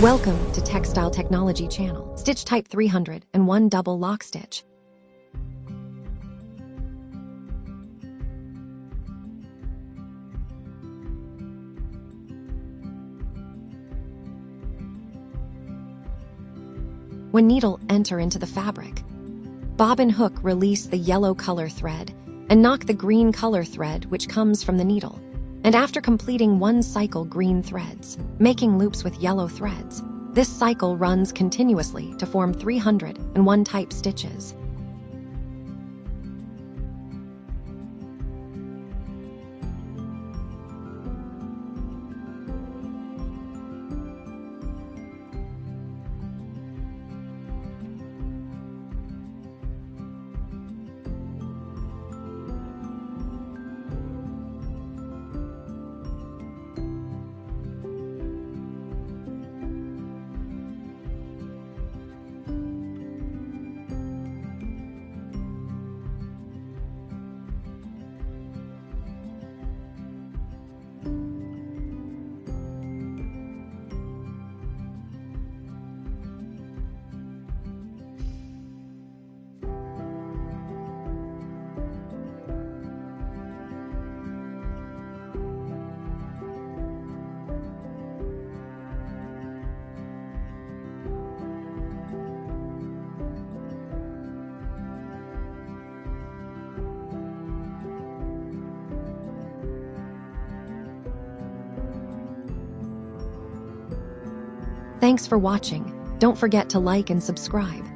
Welcome to Textile Technology Channel. Stitch type 301 double lock stitch. When needle enter into the fabric, bobbin hook release the yellow color thread and knock the green color thread which comes from the needle. And after completing one cycle green threads, making loops with yellow threads, this cycle runs continuously to form 301 type stitches. Thanks for watching. Don't forget to like and subscribe.